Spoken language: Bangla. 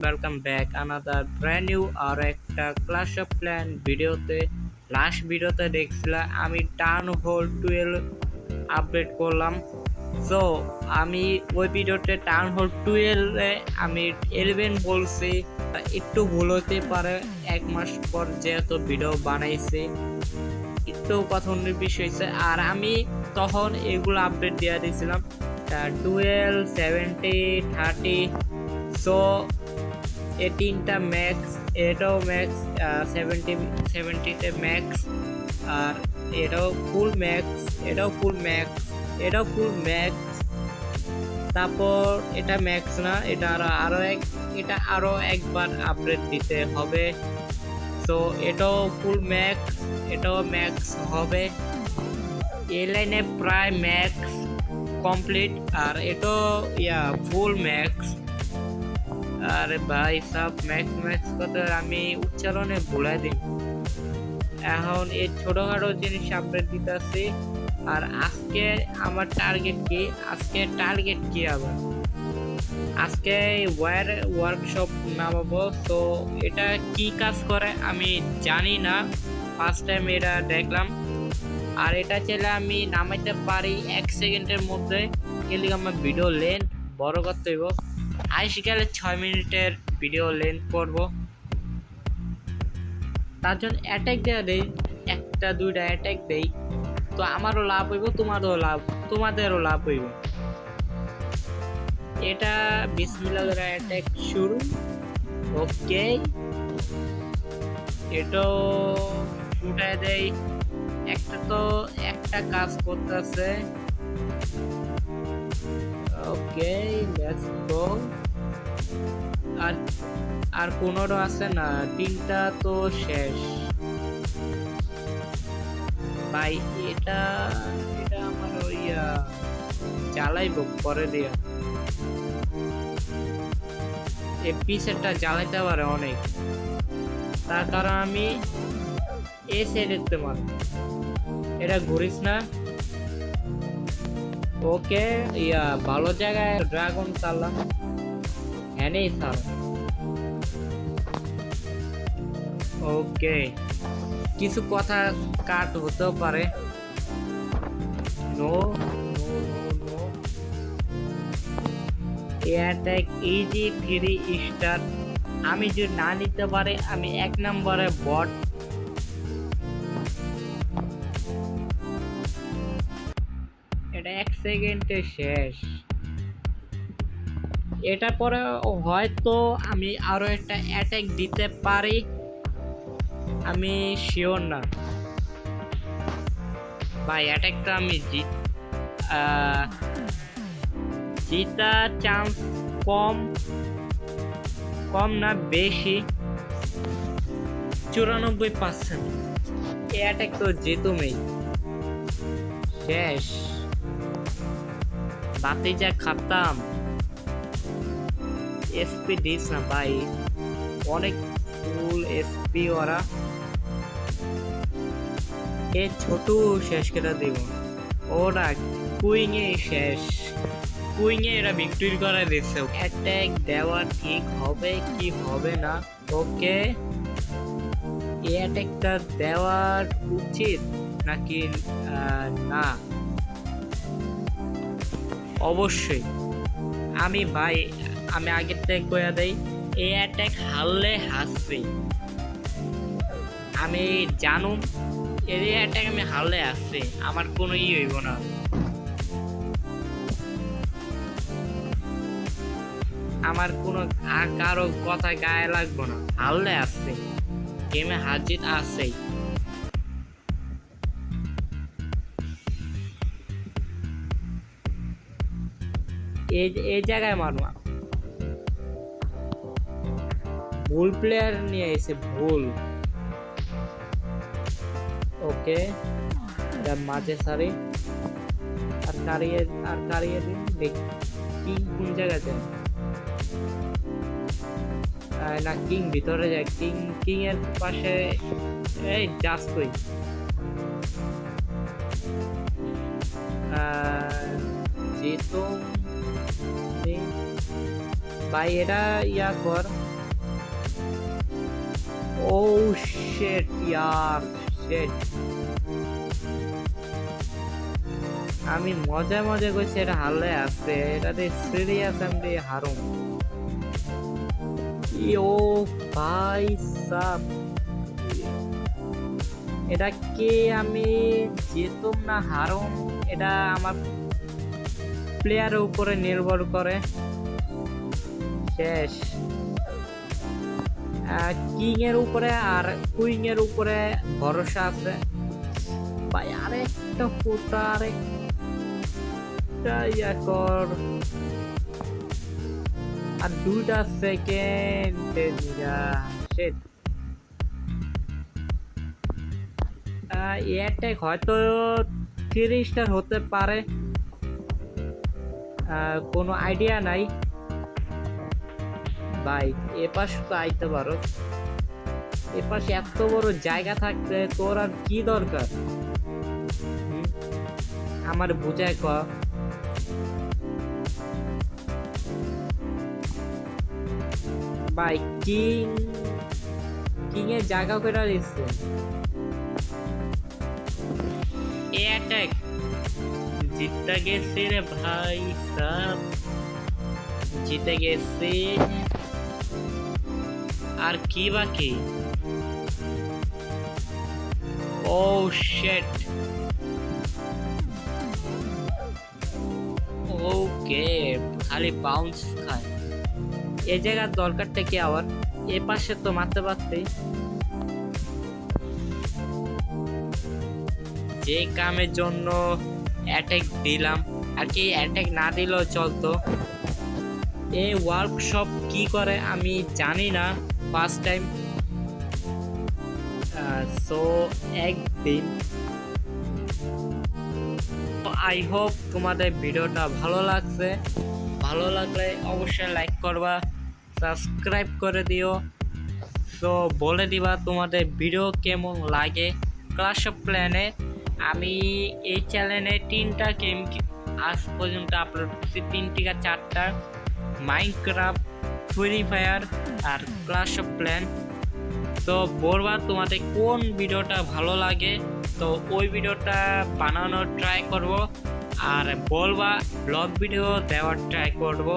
Welcome back another brand new আর একটা ক্লাশ অফ প্ল্যান ভিডিওতে। লাস্ট ভিডিওতে দেখছিলাম আমি টার্ন হোল 12 আপডেট করলাম। সো আমি ওই ভিডিওতে টার্ন হোল 12 আমি 11 বলছি। একটু ভুল হতে পারে, এক মাস পর যেহেতু ভিডিও বানাইছি একটু কথা বিষয় হয়েছে। আর আমি তখন এগুলো আপডেট দিয়ে দিয়েছিলাম 12, 70, 30। সো এই তিনটা ম্যাক্স, এটাও ম্যাক্স, 70তে ম্যাক্স, আর এটাও ফুল ম্যাক্স, এটাও ফুল ম্যাক্স, এটাও ফুল ম্যাক্স। তারপর এটা ম্যাক্স না, এটা এটা আরো একবার আপডেট দিতে হবে। সো এটাও ফুল ম্যাক্স, এটাও ম্যাক্স হবে। এই লাইনে প্রায় ম্যাক্স কমপ্লিট, আর এটাও ফুল ম্যাক্স। আরে ভাই সব ম্যাক্স ম্যাক্স কথা আমি উচ্চারণে ভুলে দিই। এখন এই ছোটখাটো জিনিস আপডেট দিতেছি। আর আজকে আমার টার্গেট কি আবার আজকে ওয়ার্কশপ নামাবো। তো এটা কি কাজ করে আমি জানি না, ফার্স্ট টাইম এটা দেখলাম। আর এটা চাইলে আমি নামাইতে পারি 1 সেকেন্ডের মধ্যে, কিন্তু আমার ভিডিও লেন্থ বড় করতে হইব। আজকাল 6 মিনিটের ভিডিও লেন্থ করব, তার জন্য অ্যাটাক দেওয়া দেই, একটা দুইটা অ্যাটাক দেই। তো আমারও লাভ হইব, তোমাদেরও লাভ হইব। এটা বিসমিল্লাহ করে অ্যাটাক শুরু। ওকে, এটাও ফুটায় দেই। একটা কাজ করতেছে। ওকে, লেটস গো। আর 15 আছে না, 3টা তো শেষ ভাই। এটা আমার ওই জ্বালাইব পরে দিয়া, এপি সেটটা জ্বালাইতে পারে অনেক, তার কারণ আমি এ সাইড দেখতে পারি। এটা ঘুরিস না। ওকে, ভালো জায়গায় ড্রাগন চাললাম। হ্যাঁ নেই স্যার। ওকে, কিছু কথা কাট হতেও পারে। No no no, attack easy 3 star. আমি যদি না নিতে পারি আমি 1 নম্বরে বট। এটা 1 সেকেন্ডে শেষ। এটা পরে হয়তো আমি আরো একটা অ্যাটাক দিতে পারি, আমি শিওর না ভাই। অ্যাটাকটা আমি জিতার চান্স কম না বেশি, 94%। এই অ্যাটাক তো জিতুমেই। শেষ, বাতি যা খাতাম। এসপি দিস না ভাই, অনেক ফুল এসপি ওরা। এ ছোট শেষ করে দিব ওরা। কুইং এ শেষ, কুইং এ এরা ভিক্টরি করে দিচ্ছে। অ্যাটাক দেওয়া ঠিক হবে কি হবে না? ওকে, এই অ্যাটাকটা দেওয়া উচিত নাকি না? অবশ্যই আমি আগের থেকে কইয়া দেই, এই অ্যাটাক হারলে হাসছি। আমি জানুম এই অ্যাটাক আমি হারলে আসছি, আমার কোনো হইব না। আমার কোনো কারো কথা গায়ে লাগবো না, হারলে আসছে। গেমে হার জিত আসছেই। এই জায়গায় মারবো। ভুল প্লেয়ার নিয়ে এসে ভুল। ওকে, এটা মাঝে সারি আর কারিয়ে দিন। দেখি কোন জায়গাতে না, কিং ভিতরে যায়। কিং এর পাশে এই জাস্ট কই যেহেতু ভাই এটা কর। শিট ইয়ার শিট, আমি মজা মজা করছি এটা হারলে আছে, এটাতে সিরিয়াস আমি হারুম। ও ভাই সাব, এটা কে আমি যেতুম না হারুম এটা আমার প্লেয়ারের উপরে নির্ভর করে। শেষ, কিং এর উপরে আর কুইং এর উপরে ভরসা আছে ভাই। আরেকটা ফোটা, আরেকটা ইয়া কর, আর 2টা সেকেন্ড। শিট, এয়ারটেক হয়তো 3 স্টার হতে পারে, কোনো আইডিয়া নাই ভাই। এপাশ তো আইতে পারো, এপাশে এত বড় জায়গা থাকতে তোর আর কি দরকার আমার বুঝায় ক। ভাই কিং এর জায়গা করে দিচ্ছে এয়ারটেক, জিততে গেছে রে ভাই সাব, জিতে গেছে। আর কি বাকি? ও শিট, ওকে খালি বাউন্স খায়। এই জায়গার দরকারটা কি আবার? এ পাশে তো মারতে পারতেই, যে কামের জন্য অ্যাটাক দিলাম আর কি, অ্যাটাক না দিলেও চলতো। এই ওয়ার্কশপ কি করে আমি জানি না, ফার্স্ট টাইম। সো একদিন আই হোপ তোমাদের ভিডিওটা ভালো লাগছে, ভালো লাগলে অবশ্যই লাইক করবা, সাবস্ক্রাইব করে দিও। তো বলে দিবা তোমাদের ভিডিও কেমন লাগে। ক্লাশ অফ ক্ল্যানে আমি এই চ্যানেলে 3টা গেম আজ পর্যন্ত আপলোড করছি, 3 থেকে 4টা, মাইনক্রাফট, ফ্রি ফায়ার আর ক্লাশ অফ ক্ল্যান। তো বলবা তোমাদের কোন ভিডিওটা ভালো লাগে, তো ওই ভিডিওটা বানানোর ট্রাই করব, আর বলবা ব্লগ ভিডিও দেওয়ার ট্রাই করব।